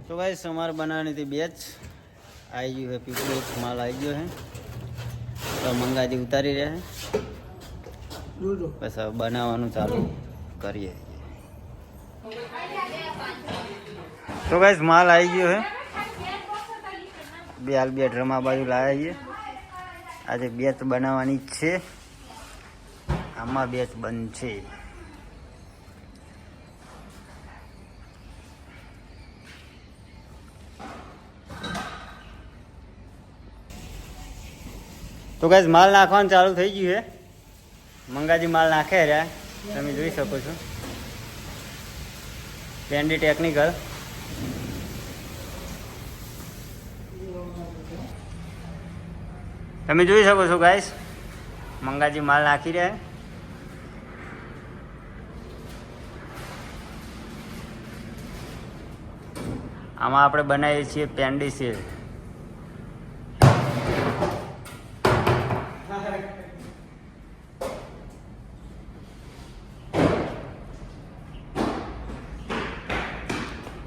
तो गाइस हमारे बनानी थी बेच आई गई है पीपल माल आई गयो है तो मंगाजी उतारी रहे हैं बस अब बनावવાનું ચાલુ કરીએ तो गाइस माल आई गयो है બે ડ્રમ આ બાજુ લાયા છીએ આજે બેચ બનાવવાની છે આમાં બેચ બનશે तो गाइस माल नाखવાનું ચાલુ થઈ ગયું છે મંગાજી માલ નાખે રહ્યા તમે જોઈ શકો છો કેન્ડી ટેકનિકલ તમે જોઈ શકો છો ગાઈસ મંગાજી માલ નાખી રહ્યા આમાં આપણે બનાવીએ છીએ પેન્ડી સેલ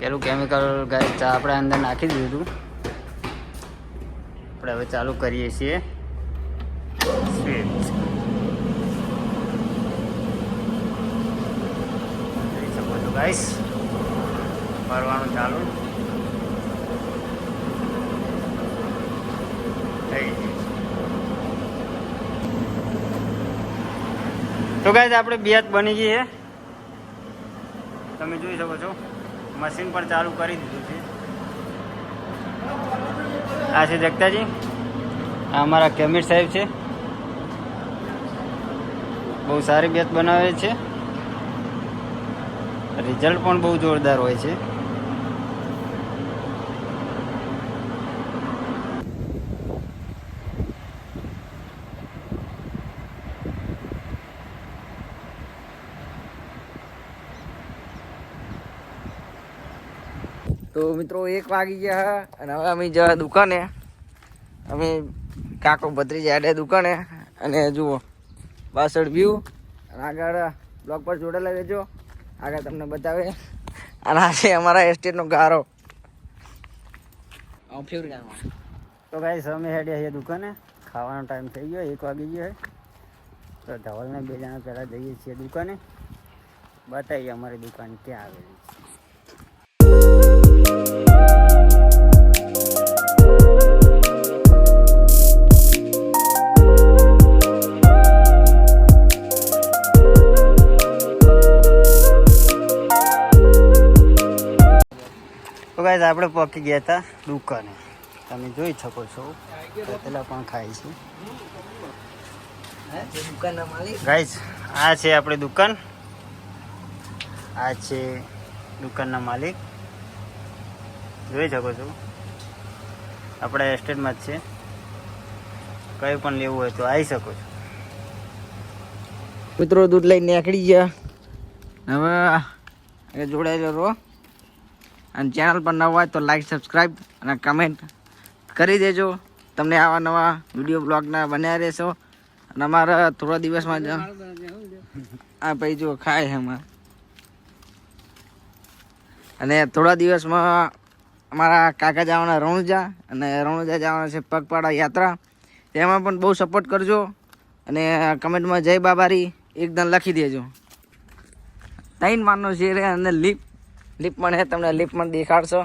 પેલું કેમિકલ ગાઈસ આપણે અંદર નાખી દીધું આપણે હવે ચાલુ કરીએ છીએ સ્વીચ જોઈ શકો છો ગાઈસ ભરવાનું ચાલુ થઈ ગયું તો ગાઈસ આપણે બેચ બની ગઈ છે તમે જોઈ શકો છો मशीन पर चालू કરી દીધું છે આ છે જગતાજી આ અમારા કેમિટ સાહેબ છે બહુ સારી બેચ બનાવે છે રિઝલ્ટ પણ બહુ જોરદાર હોય છે તો મિત્રો 1 વાગી ગયા અને હવે અમે જવા દુકાને અમે કાકો ભત્રીજા આડે દુકાને અને જુઓ પાછળ વ્યૂ અને આગળ બ્લોગ પર જોડેલા રહેજો આગળ તમને બતાવે અને આ છે અમારા એસ્ટેટનો ગારો તો ગાઈસ અમે હેડ્યા છીએ દુકાને ખાવાનો ટાઈમ થઈ ગયો 1 વાગી ગયો તો ધવલને 2 જણા પહેલાં જઈએ છીએ દુકાને બતાવીએ અમારી દુકાન ક્યાં આવેલી છે તો ગાઈસ આપણે પહોંચી ગયા હતા દુકાને તમે જોઈ શકો છો પેલા પણ ખાય છે દુકાનના માલિક ગાઈસ આ છે આપણી દુકાન આ છે દુકાનના માલિક જોઈ શકો છો આપણા એસ્ટેટમાં જ છે કંઈ પણ લેવું હોય તો આવી શકો છો મિત્રો દૂધ લઈને નીકળી ગયા હવે જોડાયેલો રહો અને ચેનલ પર નવા હોય તો લાઈક સબસ્ક્રાઈબ અને કમેન્ટ કરી દેજો તમને આવા નવા વિડીયો બ્લોગના બન્યા રહેશો અને અમારા થોડા દિવસમાં જ આ ભાઈ જો ખાય છે અમારે અને થોડા દિવસમાં અમારા કાકા જવાના રણુજા અને રણુજા જવાના છે પગપાળા યાત્રા તેમાં પણ બહુ સપોર્ટ કરજો અને કમેન્ટમાં જય બાબારી એકદમ લખી દેજો 3 માનનો શેર અને લીપ પણ હે તમને લીપ પણ દેખાડશો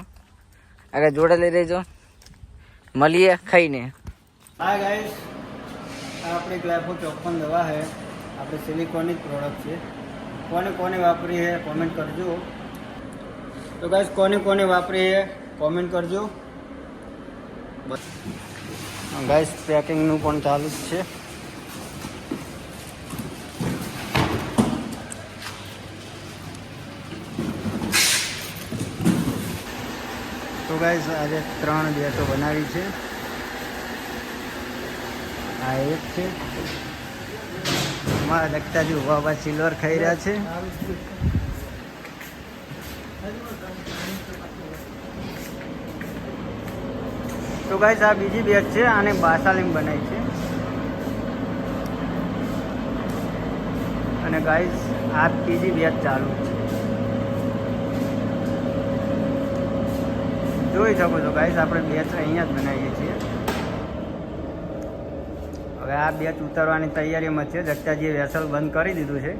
આગળ જોડેલી રહેજો મળીએ ખાઈને હા ગાઈસ આ આપણી ગ્લાયફો 54 દવા છે આપણે સિલિકોનની પ્રોડક્ટ છે કોને વાપરી છે કોમેન્ટ કરજો તો ગાઈસ કોને વાપરી છે કોમેન્ટ કરજો ગાઈસ પેકિંગનું પણ ચાલુ જ છે તો ગાઈસ આજે 3 બેચો બનાવી છે આ એક છે અમારા જગતાજી બાબા સિલ્વર ખાઈ રહ્યા છે તો ગાઈસ આ બીજી બેચ છે આને બાસાલીમ બનાવી છે અને ગાઈસ આ ત્રીજી બેચ ચાલુ છે જોઈ શકો છો ગાઈસ, આપણે બેચ અહીંયા જ બનાવીએ છીએ. હવે આ બેચ ઉતારવાની તૈયારીમાં છે. જગતાજીએ વેસલ બંધ કરી દીધું છે.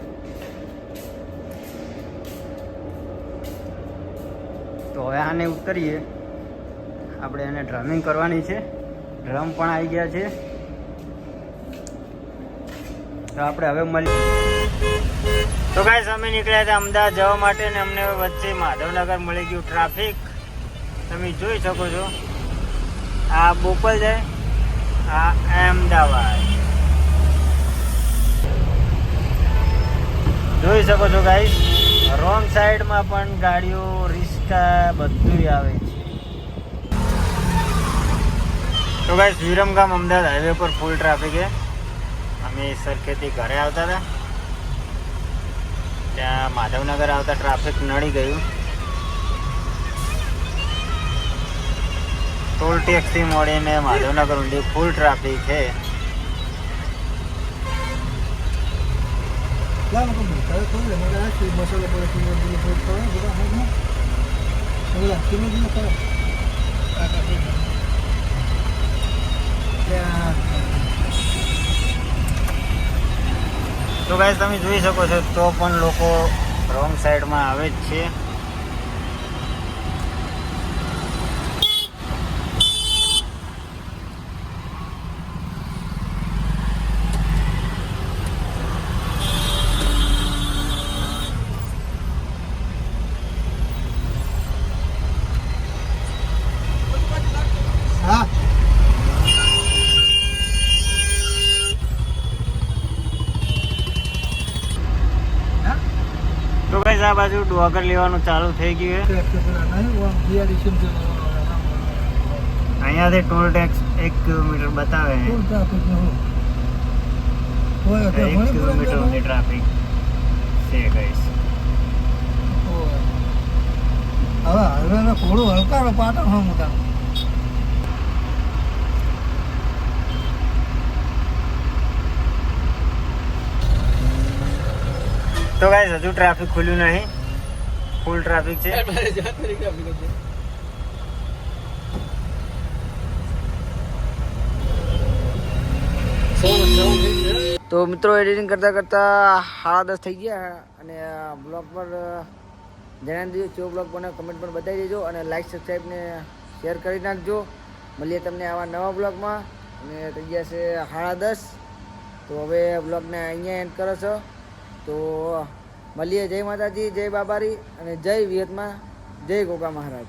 તો હવે આને ઉતરીએ. આપણે એને ડ્રમિંગ કરવાની છે. ડ્રમ પણ આવી ગયા છે. તો આપણે હવે મળીએ. તો ગાઈસ અમે નીકળ્યા હતા અમદાવાદ જવા માટે ને અમને વચ્ચે માધવનગર મળી ગયું ટ્રાફિક. તમે જોઈ શકો છો, આ બોપલ જાય, આ અમદાવાદ જોઈ શકો છો ગાઈસ. રોંગ સાઈડમાં પણ ગાડીઓ, રિક્ષા બધું આવે છે. તો ગાઈસ વિરમગામ અમદાવાદ હાઈવે પર ફૂલ ટ્રાફિક છે. અમે સરખેથી ઘરે આવતા હતા, ત્યાં માધવનગર આવતા ટ્રાફિક નડી ગયું. ટોલ ટેક્સથી મળીને માધવનગર ઊંડી ફૂલ ટ્રાફિક છે. તો ગાઈસ તમે જોઈ શકો છો, તો પણ લોકો રોંગ સાઈડમાં આવે જ છે. તો ગાઈસ આ બાજુ ડોગર લેવાનું ચાલુ થઈ ગયું છે. અહીંયાથી ટોલ ટેક્સ 1 કિલોમીટર બતાવે છે. 1 કિલોમીટરની ટ્રાફિક છે ગાઈસ. તો ગાઈસ હજુ ટ્રાફિક ખુલ્યું નહીં, ફૂલ ટ્રાફિક છે. તો મિત્રો એડિટિંગ કરતાં કરતાં 10:30 થઈ ગયા અને બ્લોગ પર જણાવી દેજો કેવો બ્લોગ બને, કમેન્ટ પર બતાવી દેજો અને લાઈક સબસ્ક્રાઈબ ને શેર કરી નાખજો. મળીએ તમને આવા નવા બ્લોગમાં. અને થઈ ગયા છે 10:30. તો હવે બ્લોગને અહીંયા એન્ડ કરો છો. તો મળીએ. જય માતાજી, જય બાબારી અને જય વિહતમાં, જય ગોગા મહારાજ.